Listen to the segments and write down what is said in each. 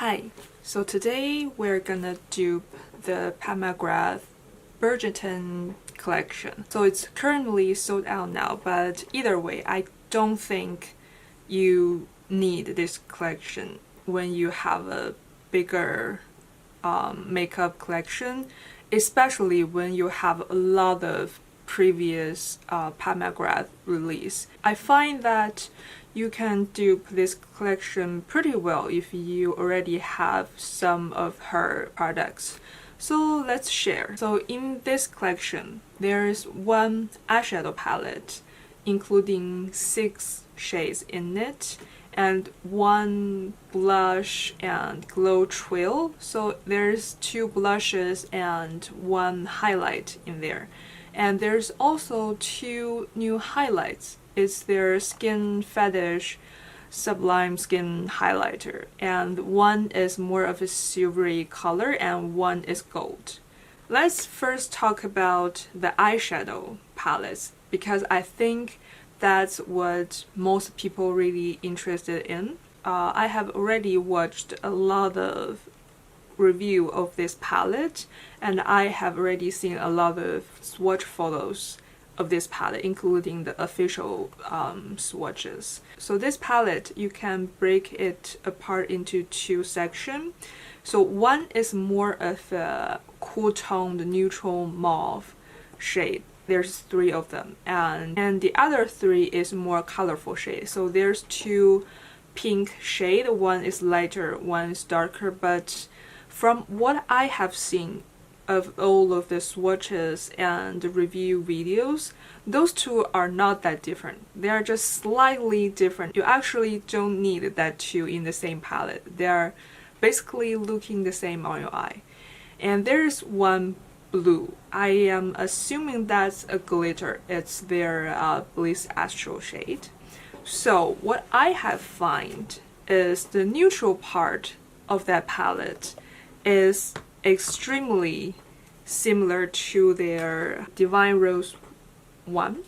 Hi, so today we're gonna dupe the Pat McGrath Bridgerton collection. So it's currently sold out now, but either way, I don't think you need this collection when you have a bigger makeup collection, especially when you have a lot of previous Pat McGrath release. I find that you can dupe this collection pretty well if you already have some of her products. So let's share. So in this collection, there is one eyeshadow palette, including 6 shades in it, and one blush and glow trail. So there's 2 blushes and 1 highlight in there. And there's also 2 new highlights. It's their Skin Fetish Sublime Skin Highlighter, and one is more of a silvery color and one is gold. Let's first talk about the eyeshadow palettes, because I think that's what most people really interested in. I have already watched a lot of review of this palette, and I have already seen a lot of swatch photos of this palette, including the official swatches. So this palette, you can break it apart into 2 sections. So one is more of a cool toned neutral mauve shade. There's 3 of them, and the other 3 is more colorful shade. So there's 2 pink shade, one is lighter, one is darker, but from what I have seen of all of the swatches and review videos, those 2 are not that different. They are just slightly different. You actually don't need that 2 in the same palette. They are basically looking the same on your eye. And there's one blue. I am assuming that's a glitter. It's their Bliss Astral shade. So what I have found is the neutral part of that palette is extremely similar to their Divine Rose 1.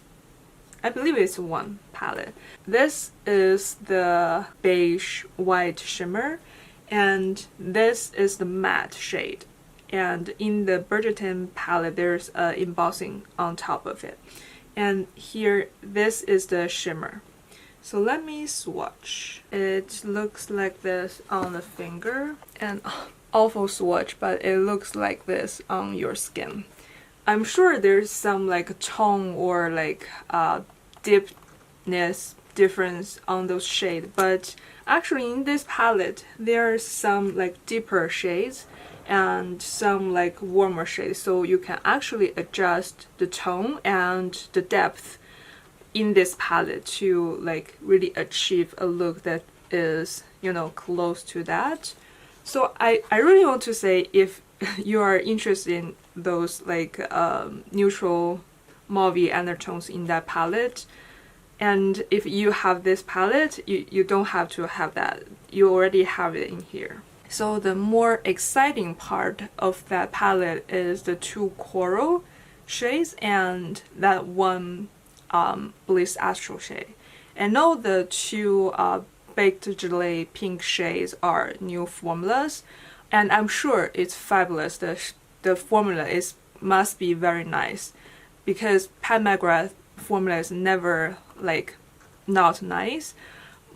I believe it's 1 palette. This is the beige white shimmer, and this is the matte shade. And in the Bridgerton palette, there's embossing on top of it. And here, this is the shimmer. So let me swatch. It looks like this on the finger, and awful swatch, but it looks like this on your skin. I'm sure there's some like tone or like deepness difference on those shades, but actually in this palette there's some like deeper shades and some like warmer shades, so you can actually adjust the tone and the depth in this palette to like really achieve a look that is, you know, close to that. So I really want to say, if you are interested in those like neutral mauve undertones in that palette, and if you have this palette, you don't have to have that. You already have it in here. So the more exciting part of that palette is the 2 coral shades and that 1 Bliss Astral shade. And all the 2 baked gelée pink shades are new formulas, and I'm sure it's fabulous. The formula must be very nice, because Pat McGrath formula is never like not nice.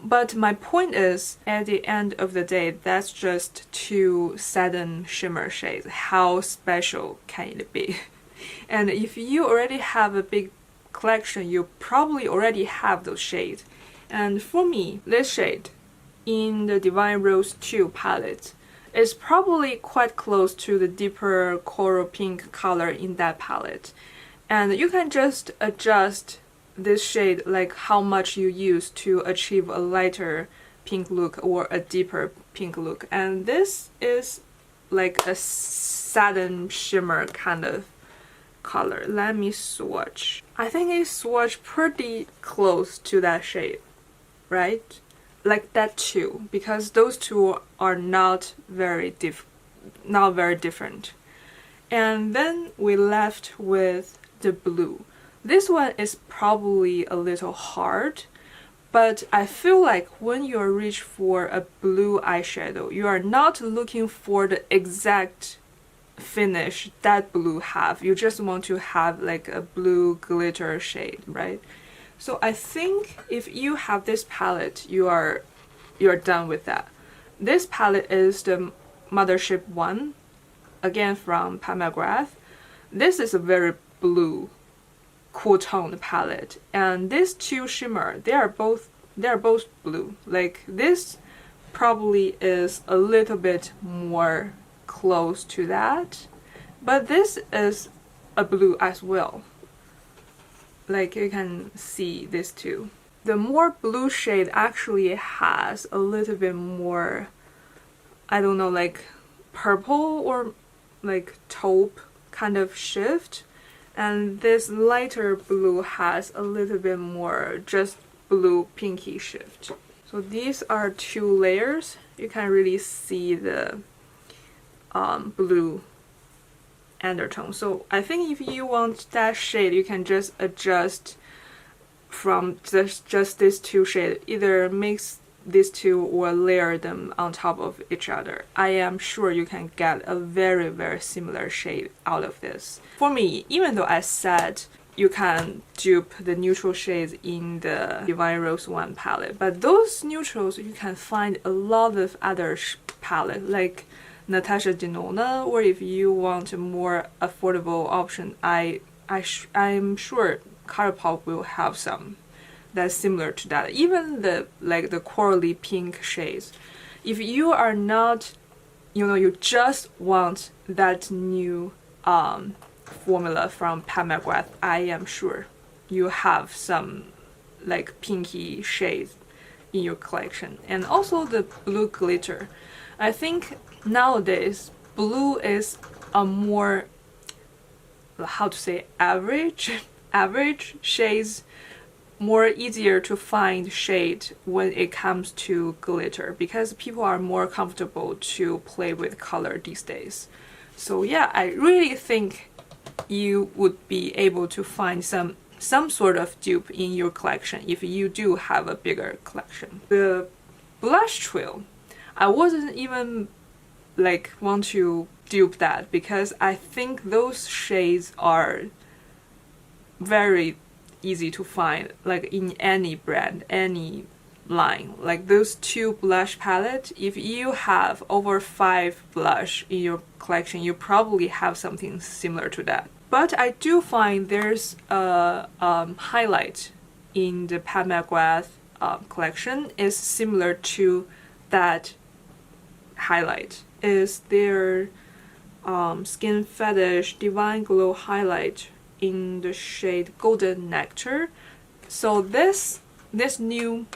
But my point is, at the end of the day, that's just 2 satin shimmer shades. How special can it be? And if you already have a big collection, you probably already have those shades. And for me, this shade in the Divine Rose 2 palette is probably quite close to the deeper coral pink color in that palette. And you can just adjust this shade like how much you use to achieve a lighter pink look or a deeper pink look. And this is like a satin shimmer kind of color. Let me swatch. I think it swatched pretty close to that shade, right? Like that too, because those 2 are not very different. And then we left with the blue. This one is probably a little hard, But I feel like when you reach for a blue eyeshadow, you are not looking for the exact finish that blue have. You just want to have like a blue glitter shade, right? So I think if you have this palette, you're done with that. This palette is the Mothership 1, again from Pat McGrath. This is a very blue, cool toned palette, and these two shimmer, they are both blue. Like this probably is a little bit more close to that, but this is a blue as well. Like you can see this too. The more blue shade actually has a little bit more, I don't know, like purple or like taupe kind of shift, and this lighter blue has a little bit more just blue pinky shift. So these are two layers. You can really see the blue undertone. So I think if you want that shade, you can just adjust from just these two shades, either mix these two or layer them on top of each other. I am sure you can get a very, very similar shade out of this. For me, even though I said you can dupe the neutral shades in the Divine Rose 1 palette, but those neutrals you can find a lot of other palettes like Natasha Denona, or if you want a more affordable option, I'm sure ColourPop will have some that's similar to that. Even the corally pink shades. If you are not, you just want that new formula from Pat McGrath, I am sure you have some like pinky shades in your collection. And also the blue glitter. I think nowadays blue is a more, how to say, average shades, more easier to find shade when it comes to glitter, because people are more comfortable to play with color these days. So yeah, I really think you would be able to find some sort of dupe in your collection if you do have a bigger collection. The blush trail, I wasn't even like want to dupe that because I think those shades are very easy to find, like in any brand, any line. Like those two blush palettes, if you have over 5 blush in your collection, you probably have something similar to that. But I do find there's a highlight in the Pat McGrath collection is similar to that highlight. Is their Skin Fetish Divine Glow highlight in the shade Golden Nectar. So this new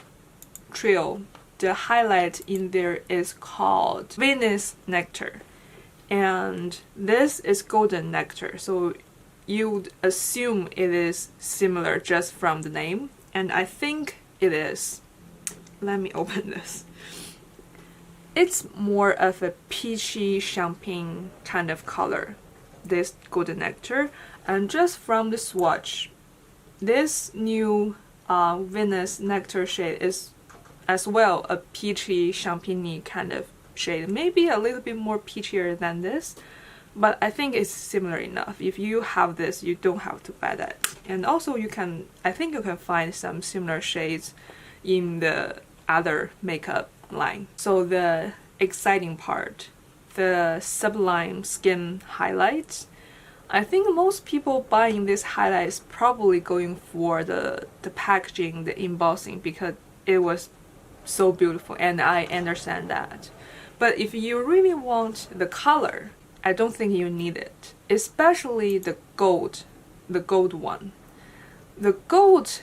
trio, the highlight in there is called Venus Nectar, and this is Golden Nectar. So you would assume it is similar just from the name, and I think it is. Let me open this. It's more of a peachy champagne kind of color, this Golden Nectar. And just from the swatch, this new Venus Nectar shade is as well a peachy champagne kind of shade. Maybe a little bit more peachier than this, but I think it's similar enough. If you have this, you don't have to buy that. And also I think you can find some similar shades in the other makeup line. So the exciting part, the Sublime Skin Highlights. I think most people buying this highlight is probably going for the packaging, the embossing, because it was so beautiful, and I understand that. But if you really want the color, I don't think you need it, especially the gold one. The gold,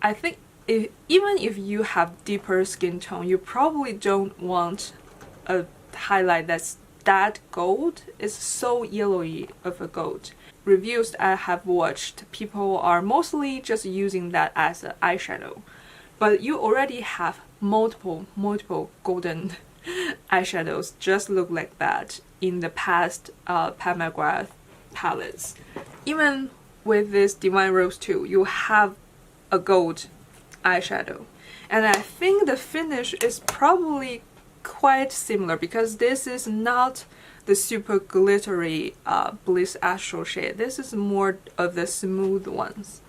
I think even if you have deeper skin tone, you probably don't want a highlight that's that gold. Is so yellowy of a gold. Reviews I have watched, people are mostly just using that as an eyeshadow, but you already have multiple golden eyeshadows just look like that in the past Pat McGrath palettes. Even with this Divine Rose 2, you have a gold eyeshadow, And I think the finish is probably quite similar because this is not the super glittery Bliss Astral shade. This is more of the smooth ones.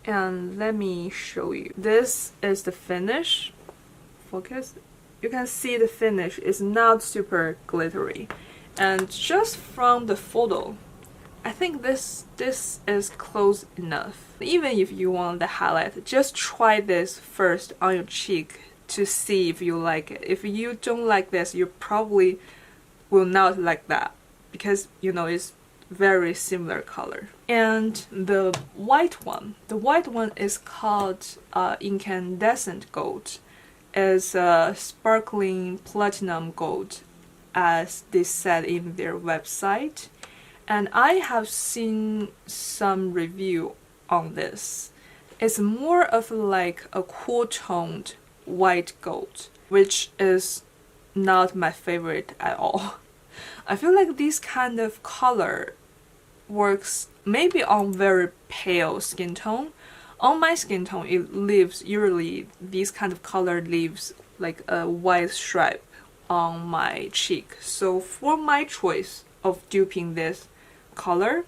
And let me show you. This is the finish. Focus. You can see the finish is not super glittery. And just from the photo, I think this is close enough. Even if you want the highlight, just try this first on your cheek to see if you like it. If you don't like this, you probably will not like that because, you know, it's very similar color. And the white one is called Incandescent Gold. It's sparkling platinum gold, as they said in their website. And I have seen some review on this. It's more of like a cool toned white gold, which is not my favorite at all. I feel like this kind of color works maybe on very pale skin tone. On my skin tone, it leaves, usually this kind of color leaves like a white stripe on my cheek. So for my choice of duping this color,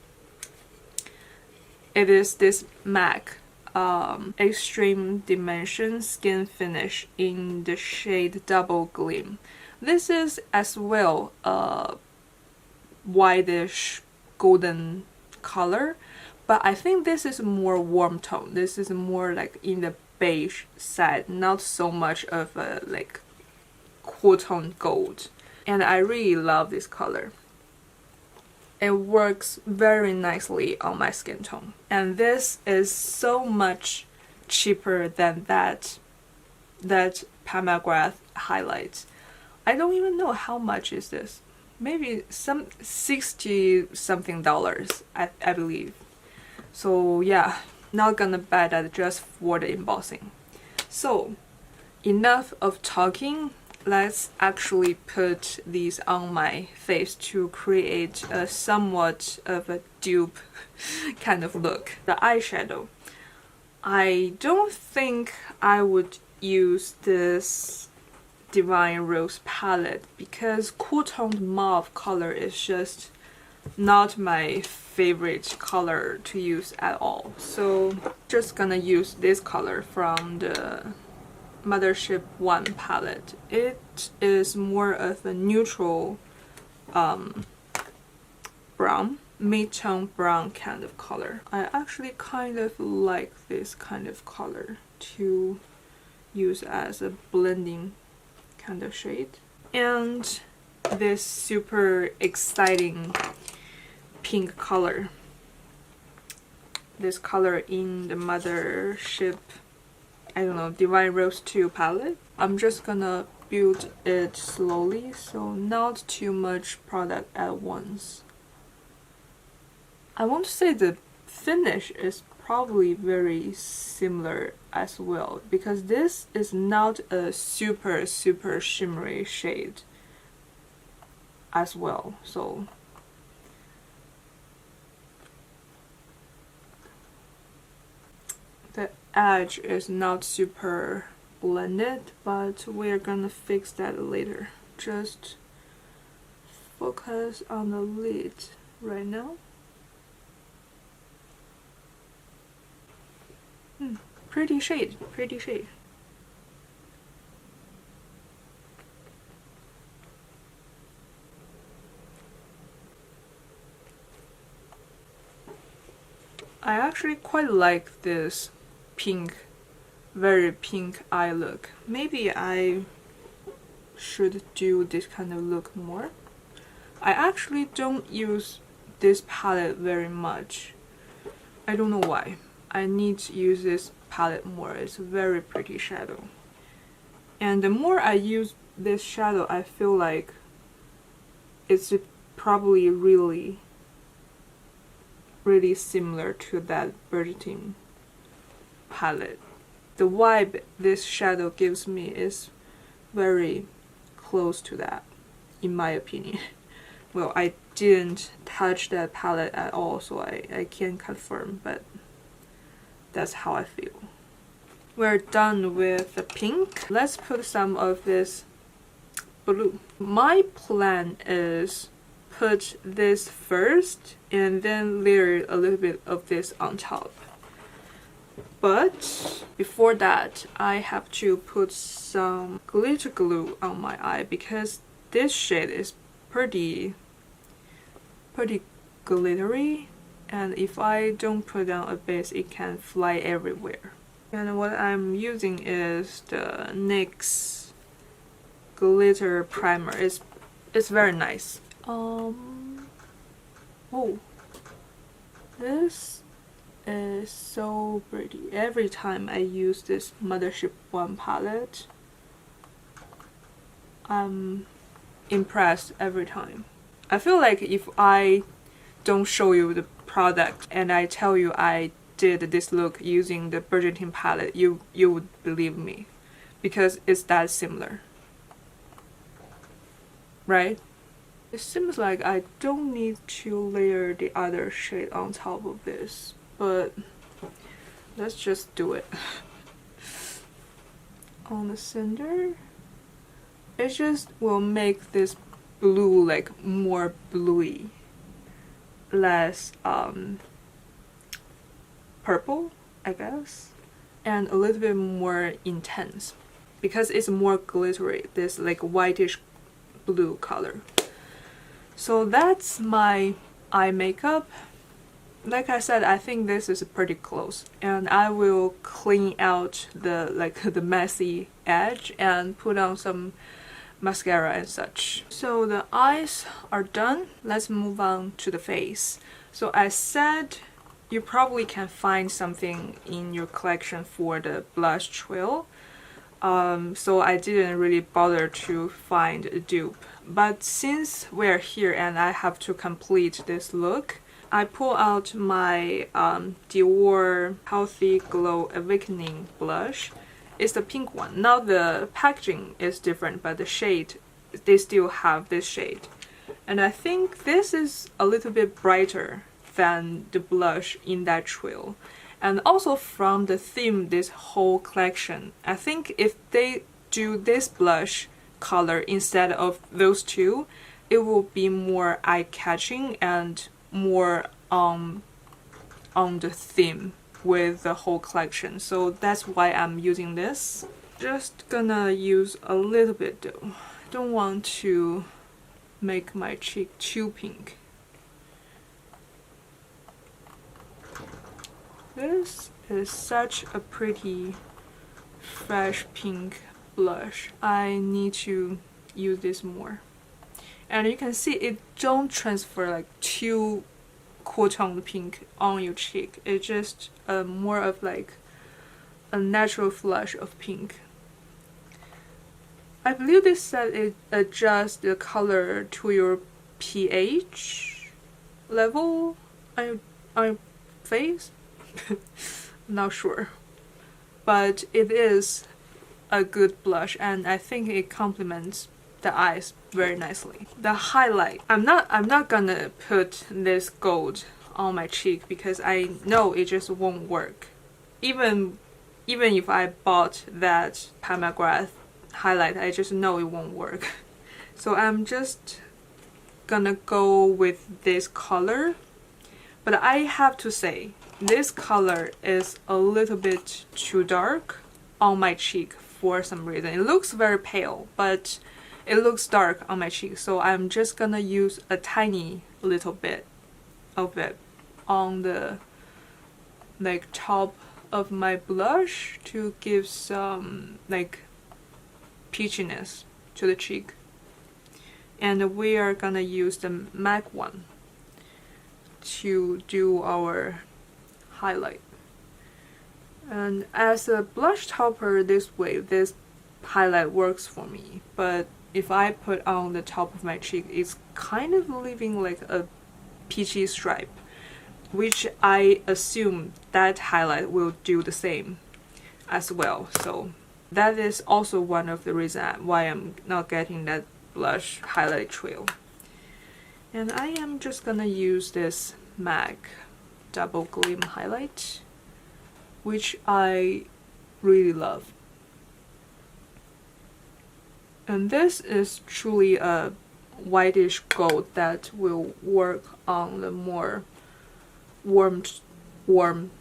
it is this MAC Xtreme Dimension Skin Finish in the shade Double Gleam. This is as well a whitish golden color, but I think this is more warm tone. This is more like in the beige side, not so much of a like cool tone gold. And I really love this color. It works very nicely on my skin tone. And this is so much cheaper than that Pat McGrath highlight. I don't even know how much is this. Maybe some $60 something, I believe. So yeah, not gonna buy that just for the embossing. So enough of talking. Let's actually put these on my face to create a somewhat of a dupe kind of look. The eyeshadow. I don't think I would use this Divine Rose palette because cool toned mauve color is just not my favorite color to use at all. So just gonna use this color from the Mothership 1 palette. It is more of a neutral brown, mid-tone brown kind of color. I actually kind of like this kind of color to use as a blending kind of shade. And this super exciting pink color. This color in the Mothership, I don't know, Divine Rose 2 palette. I'm just gonna build it slowly, so not too much product at once. I want to say the finish is probably very similar as well, because this is not a super shimmery shade as well. So the edge is not super blended, but we're gonna fix that later. Just focus on the lid right now. Pretty shade, pretty shade. I actually quite like this pink, very pink eye look. Maybe I should do this kind of look more. I actually don't use this palette very much. I don't know why. I need to use this palette more. It's a very pretty shadow. And the more I use this shadow, I feel like it's probably really similar to that Bridgerton palette. The vibe this shadow gives me is very close to that, in my opinion. Well, I didn't touch that palette at all, so I can't confirm, but that's how I feel. we're done with the pink. Let's put some of this blue. My plan is put this first and then layer a little bit of this on top. But before that, I have to put some glitter glue on my eye because this shade is pretty glittery, and if I don't put down a base, it can fly everywhere. And what I'm using is the NYX Glitter Primer. It's very nice. Oh, this is so pretty. Every time I use this Mothership 1 palette, I'm impressed every time. I feel like if I don't show you the product and I tell you I did this look using the Bridgerton palette, you would believe me, because it's that similar, right? It seems like I don't need to layer the other shade on top of this, but let's just do it. On the center, it just will make this blue like more bluey, less purple, I guess, and a little bit more intense because it's more glittery, this like whitish blue color. So that's my eye makeup. Like I said, I think this is pretty close, and I will clean out the messy edge and put on some mascara and such. So the eyes are done. Let's move on to the face. So I said you probably can find something in your collection for the blush trail. So I didn't really bother to find a dupe. But since we're here and I have to complete this look, I pull out my Dior Healthy Glow Awakening blush. It's the pink one. Now the packaging is different, but the shade, they still have this shade. And I think this is a little bit brighter than the blush in that trail. And also from the theme this whole collection, I think if they do this blush color instead of those two, it will be more eye-catching and more on the theme with the whole collection. So that's why I'm using this. Just gonna use a little bit though. Don't want to make my cheek too pink. This is such a pretty fresh pink blush. I need to use this more. And you can see it don't transfer like too cool tone pink on your cheek. It's just more of like a natural flush of pink. I believe this said it adjusts the color to your pH level on your face. Not sure, but it is a good blush and I think it complements the eyes very nicely. The highlight, I'm not gonna put this gold on my cheek because I know it just won't work. Even if I bought that Pat McGrath highlight, I just know it won't work. So I'm just gonna go with this color. But I have to say, this color is a little bit too dark on my cheek for some reason. It looks very pale, but it looks dark on my cheek. So I'm just gonna use a tiny little bit of it on the like top of my blush to give some like peachiness to the cheek. And we are gonna use the MAC one to do our highlight. And as a blush topper this way, this highlight works for me. But if I put on the top of my cheek, it's kind of leaving like a peachy stripe, which I assume that highlight will do the same as well. So that is also one of the reasons why I'm not getting that blush highlight trail. And I am just gonna use this MAC Double Gleam highlight, which I really love. And this is truly a whitish gold that will work on the more warm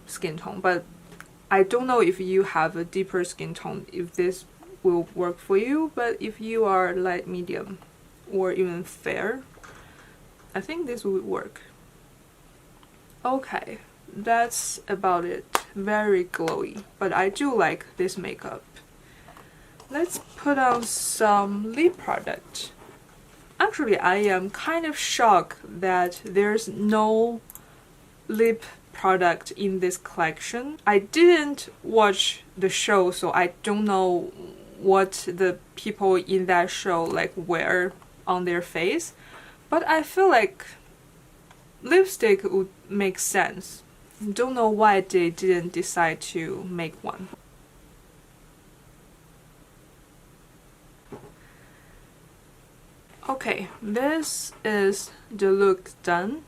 skin tone, but I don't know if you have a deeper skin tone if this will work for you, but if you are light medium or even fair, I think this would work. Okay, that's about it. Very glowy, but I do like this makeup. Let's put on some lip product. Actually, I am kind of shocked that there's no lip product in this collection. I didn't watch the show, so I don't know what the people in that show like wear on their face, but I feel like lipstick would make sense. Don't know why they didn't decide to make one. Okay, this is the look done.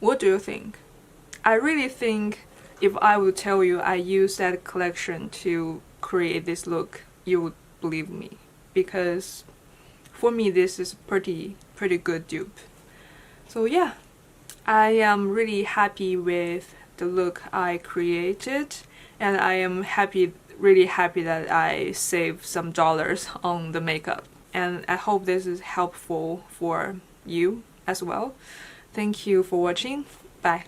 What do you think? I really think if I would tell you I used that collection to create this look, you would believe me, because for me this is pretty good dupe. So yeah, I am really happy with the look I created, and I am really happy that I saved some dollars on the makeup. And I hope this is helpful for you as well. Thank you for watching. Bye.